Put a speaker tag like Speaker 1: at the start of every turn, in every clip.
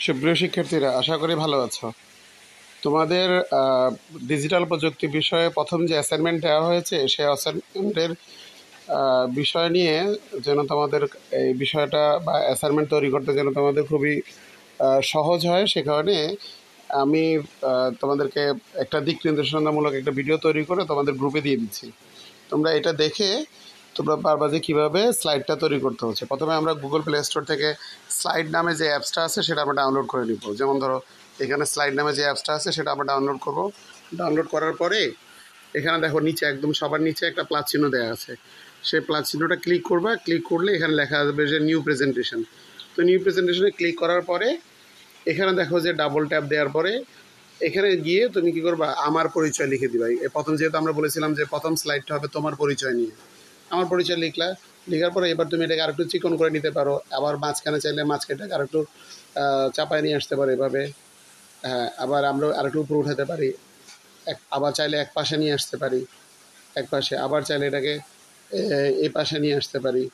Speaker 1: সুপ্রিয় শিক্ষার্থীরা, আশা করি ভালো আছো। তোমাদের ডিজিটাল প্রযুক্তি বিষয়ে প্রথম যে অ্যাসাইনমেন্ট দেওয়া হয়েছে সেই অ্যাসাইনমেন্টের বিষয় নিয়ে যেন তোমাদের এই বিষয়টা বা অ্যাসাইনমেন্ট তৈরি করতে যেন তোমাদের খুবই সহজ হয়, সে কারণে আমি তোমাদেরকে একটা দিক নির্দেশনামূলক একটা ভিডিও তৈরি করে তোমাদের গ্রুপে দিয়ে দিচ্ছি। তোমরা এটা দেখে তোমরা পারবা যে কীভাবে স্লাইডটা তৈরি করতে হচ্ছে। প্রথমে আমরা গুগল প্লে স্টোর থেকে স্লাইড নামে যে অ্যাপসটা আছে সেটা আমরা ডাউনলোড করে নিব। যেমন ধরো এখানে স্লাইড নামে যে অ্যাপসটা আছে সেটা আমরা ডাউনলোড করব। ডাউনলোড করার পরে এখানে দেখো নিচে একদম সবার নিচে একটা প্লাস চিহ্ন দেওয়া আছে। সেই প্লাস চিহ্নটা ক্লিক করবা। ক্লিক করলে এখানে লেখা আসবে যে নিউ প্রেজেন্টেশন। তো নিউ প্রেজেন্টেশনে ক্লিক করার পরে এখানে দেখো যে ডাবল ট্যাপ দেওয়ার পরে এখানে গিয়ে তুমি কী করবা, আমার পরিচয় লিখে দিবা। প্রথম যেহেতু আমরা বলেছিলাম যে প্রথম স্লাইডটা হবে তোমার পরিচয় নিয়ে, আমার পরিচয় লিখলা। লেখার পরে এবার তুমি এটাকে আরেকটু চিকন করে নিতে পারো। আবার মাঝখানে চাইলে মাঝখানটাকে আরেকটু চাপায় নিয়ে আসতে পারো এভাবে। হ্যাঁ, আবার আমরা আরেকটু উপরে উঠাতে পারি। আবার চাইলে এক পাশে নিয়ে আসতে পারি, এক পাশে। আবার চাইলে এটাকে এই পাশে নিয়ে আসতে পারি।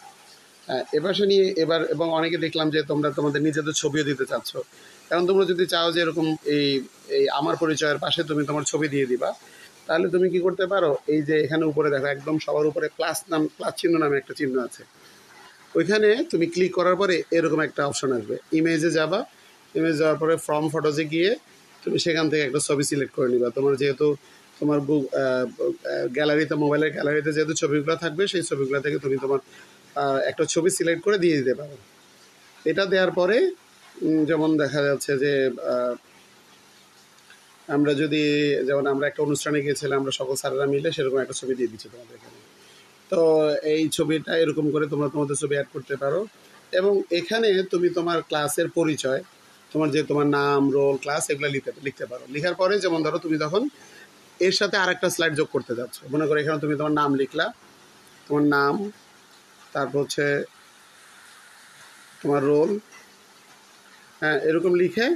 Speaker 1: হ্যাঁ, এ পাশে নিয়ে এবার। এবং অনেকে দেখলাম যে তোমরা তোমাদের নিজেদের ছবিও দিতে চাচ্ছ। এখন তোমরা যদি চাও যে এরকম এই এই আমার পরিচয়ের পাশে তুমি তোমার ছবি দিয়ে দিবা, তাহলে তুমি কি করতে পারো, এই যে এখানে উপরে দেখো একদম সবার উপরে প্লাস চিহ্ন নামে একটা চিহ্ন আছে। ওইখানে তুমি ক্লিক করার পরে এরকম একটা অপশন আসবে, ইমেজে যাবা। ইমেজ যাওয়ার পরে ফ্রম ফটোজে গিয়ে তুমি সেখান থেকে একটা ছবি সিলেক্ট করে নিবা। তোমার যেহেতু তোমার গ্যালারিতে, মোবাইলের গ্যালারিতে যেহেতু ছবিগুলো থাকবে, সেই ছবিগুলো থেকে তুমি তোমার একটা ছবি সিলেক্ট করে দিয়ে দিতে পারো। এটা দেওয়ার পরে যেমন দেখা যাচ্ছে যে আমরা যদি, যেমন আমরা একটা অনুষ্ঠানে গিয়েছিলাম, আমরা সকল স্যারেরা মিলে সেরকম একটা ছবি দিয়ে দিচ্ছি তোমাদের এখানে। তো এই ছবিটা এরকম করে তোমরা তোমাদের ছবি অ্যাড করতে পারো। এবং এখানে তুমি তোমার ক্লাসের পরিচয়, তোমার যে তোমার নাম, রোল, ক্লাস, এগুলো লিখতে পারো। লেখার পরে যেমন ধরো তুমি তখন এর সাথে আরেকটা স্লাইড যোগ করতে যাচ্ছ। মনে করো এখানে তুমি তোমার নাম লিখলা, তোমার নাম, তারপর হচ্ছে তোমার রোল। হ্যাঁ, এরকম লিখে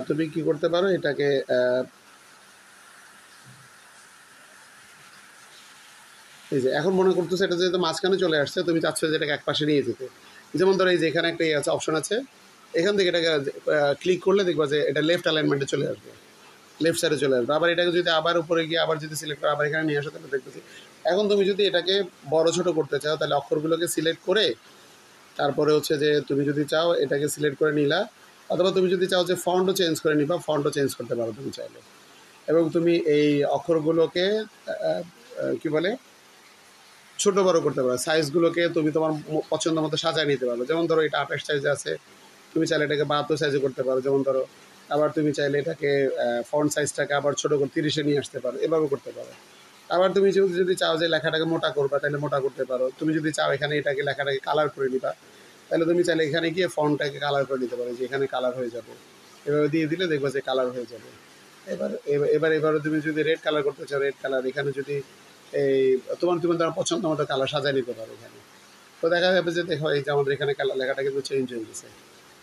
Speaker 1: তুমি কি করতে পারো, এটাকে এই যে এখন মনে করতেছে এটা যেহেতু মাঝখানে চলে আসছে, তুমি চাচ্ছ যে এটাকে এক পাশে নিয়ে যেতে। যেমন ধরো এই যে এখানে একটা আছে, অপশন আছে, এখান থেকে এটাকে ক্লিক করলে দেখবা যে এটা লেফট অ্যালাইনমেন্টে চলে আসবে, লেফট সাইডে চলে আসবে। আবার এটাকে যদি আবার উপরে গিয়ে আবার যদি সিলেক্ট করো, আবার এখানে নিয়ে আসো, তাহলে দেখতেছি। এখন তুমি যদি এটাকে বড় ছোট করতে চাও, তাহলে অক্ষরগুলোকে সিলেক্ট করে তারপরে হচ্ছে যে তুমি যদি চাও এটাকে সিলেক্ট করে নিলা, অথবা তুমি যদি চাও যে ফন্টও চেঞ্জ করে নিবা, ফন্টও চেঞ্জ করতে পারো তুমি চাইলে। এবং তুমি এই অক্ষরগুলোকে কি বলে ছোটো বড়ো করতে পারো। সাইজগুলোকে তুমি তোমার পছন্দ মতো সাজায় নিতে পারো। যেমন ধরো এটা 28 সাইজে আছে, তুমি চাইলে এটাকে 72 সাইজে করতে পারো। যেমন ধরো আবার তুমি চাইলে এটাকে ফন্ট সাইজটাকে আবার ছোটো করে 30-এ নিয়ে আসতে পারো, এভাবে করতে পারো। আবার তুমি যদি চাও যে লেখাটাকে মোটা করবা, তাহলে মোটা করতে পারো। তুমি যদি চাও এখানে এটাকে লেখাটাকে কালার করে নিবা, তাহলে তুমি চাইলে এখানে গিয়ে ফন্টটাকে কালার করে নিতে পারো, যে এখানে কালার হয়ে যাবে। এভাবে দিয়ে দিলে দেখবো যে কালার হয়ে যাবে। এবারে তুমি যদি রেড কালার করতে চাও, রেড কালার। এখানে যদি এই তোমার পছন্দ মতো কালার সাজায় নিতে পারো এখানে। তো দেখা যাবে যে দেখো এই যে আমাদের এখানে লেখাটা কিন্তু চেঞ্জ হয়ে গেছে।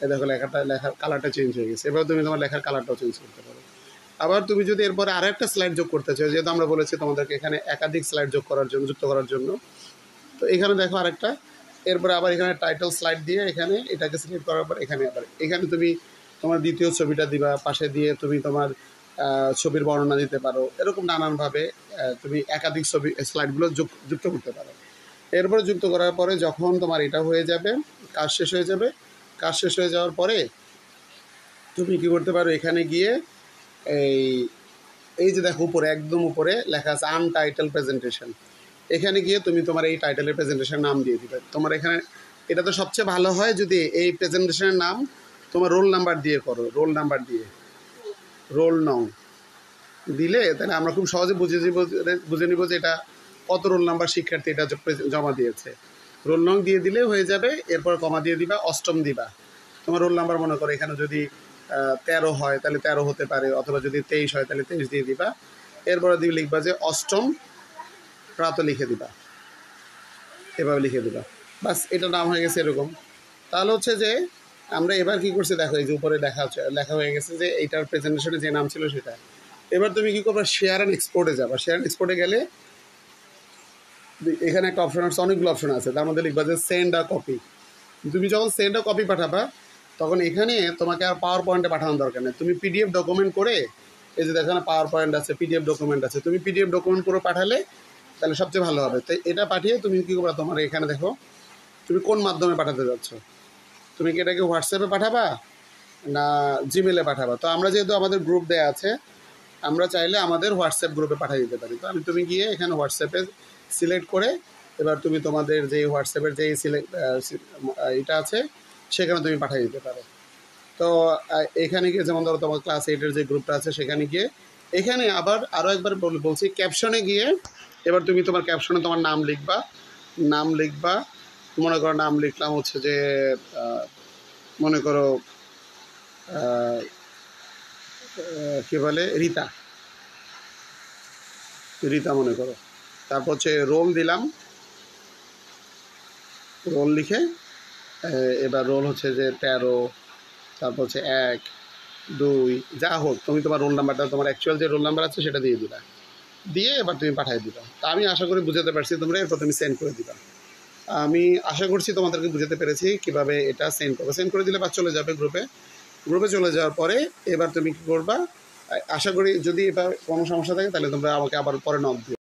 Speaker 1: এই দেখো লেখার কালারটা চেঞ্জ হয়ে গেছে। এবার তুমি তোমার লেখার কালারটাও চেঞ্জ করতে পারো। আবার তুমি যদি এরপরে আরেকটা স্লাইড যোগ করতে চাও, যেহেতু আমরা বলেছি তোমাদেরকে এখানে একাধিক স্লাইড যুক্ত করার জন্য, তো এখানে দেখো আরেকটা। এরপরে আবার এখানে টাইটেল স্লাইড দিয়ে এখানে এটাকে সিলেক্ট করার পর এখানে তুমি তোমার দ্বিতীয় ছবিটা দিবা, পাশে দিয়ে তুমি তোমার ছবির বর্ণনা দিতে পারো। এরকম নানানভাবে তুমি একাধিক স্লাইডগুলো যুক্ত করতে পারো। এরপরে যুক্ত করার পরে যখন তোমার এটা হয়ে যাবে, কাজ শেষ হয়ে যাবে। কাজ শেষ হয়ে যাওয়ার পরে তুমি কী করতে পারো, এখানে গিয়ে এই যে দেখো উপরে, একদম উপরে লেখা আছে আনটাইটেল প্রেজেন্টেশন। এখানে গিয়ে তুমি তোমার এই টাইটেলের প্রেজেন্টেশনের নাম দিয়ে দিবে। তোমার এখানে এটা তো সবচেয়ে ভালো হয় যদি এই প্রেজেন্টেশনের নাম তোমার রোল নাম্বার দিয়ে করো। রোল নং দিলে তাহলে আমরা খুব সহজে বুঝে নিব যে এটা কত রোল নাম্বার শিক্ষার্থী এটা জমা দিয়েছে। রোল নং দিয়ে দিলে হয়ে যাবে। এরপর কমা দিয়ে দিবা, অষ্টম দিবা। তোমার রোল নাম্বার মনে করো এখানে যদি 13 হয় তাহলে 13 হতে পারে, অথবা যদি 23 হয় তাহলে 23 দিয়ে দিবা। এরপরে দিয়ে লিখবা যে অষ্টম প্রাত লিখে দিবা, এভাবে লিখে দিবা। বাস, এটা নাম হয়ে গেছে এরকম। তাহলে হচ্ছে যে আমরা এবার কি করছি দেখো, এই যে উপরে লেখা হয়ে গেছে যে এইটার প্রেজেন্টেশনে যে নাম ছিল সেটা। এবার তুমি কি করবা, শেয়ার অ্যান্ড এক্সপোর্টে যাবা। শেয়ার অ্যান্ড এক্সপোর্টে গেলে এখানে একটা অপশন আছে, অনেকগুলো অপশন আছে। তার মধ্যে লিখবা যে সেন্ড আ কপি। তুমি যখন সেন্ড আ কপি পাঠাবা, তখন এখানে তোমাকে আর পাওয়ার পয়েন্টে পাঠানোর দরকার নেই। তুমি পিডিএফ ডকুমেন্ট করে, এই যে এখানে পাওয়ার পয়েন্ট আছে, পিডিএফ ডকুমেন্ট আছে, তুমি পিডিএফ ডকুমেন্ট করে পাঠালে তাহলে সবচেয়ে ভালো হবে। তাই এটা পাঠিয়ে তুমি কী করবা, তোমার এখানে দেখো তুমি কোন মাধ্যমে পাঠাতে যাচ্ছ। তুমি কি এটাকে হোয়াটসঅ্যাপে পাঠাবা না জিমেলে পাঠাবা? তো আমরা যেহেতু আমাদের গ্রুপ দেওয়া আছে, আমরা চাইলে আমাদের হোয়াটসঅ্যাপ গ্রুপে পাঠিয়ে দিতে পারি। তো তুমি গিয়ে এখানে হোয়াটসঅ্যাপে সিলেক্ট করে এবার তুমি তোমাদের যে হোয়াটসঅ্যাপের যেই এটা আছে সেখানে তুমি পাঠিয়ে দিতে পারো। তো এখানে গিয়ে যেমন ধরো তোমার ক্লাস 8-এর যে গ্রুপটা আছে সেখানে গিয়ে এখানে আবার আরও একবার বলছি, ক্যাপশনে গিয়ে এবার তুমি তোমার ক্যাপশনে তোমার নাম লিখবা। মনে করো নাম লিখলাম হচ্ছে যে মনে করো কী বলে রিতা মনে করো। তারপর হচ্ছে রোল দিলাম, রোল লিখে এবার রোল হচ্ছে যে 13, তারপর হচ্ছে 1, 2 যা হোক, তুমি তোমার রোল নাম্বারটা তোমার অ্যাকচুয়াল যে রোল নাম্বার আছে সেটা দিয়ে দিবা, দিয়ে এবার তুমি পাঠিয়ে দিবা। তা আমি আশা করি বুঝাতে পারছি তোমরা, এরপর তুমি সেন্ড করে দিবা। আমি আশা করছি তোমাদেরকে বুঝাতে পেরেছি কীভাবে এটা সেন্ড করবে। সেন্ড করে দিলে বা চলে যাবে গ্রুপে চলে যাওয়ার পরে এবার তুমি কী করবা, আশা করি যদি এবার কোনো সমস্যা থাকে তাহলে তোমরা আমাকে আবার পরে নক দিও।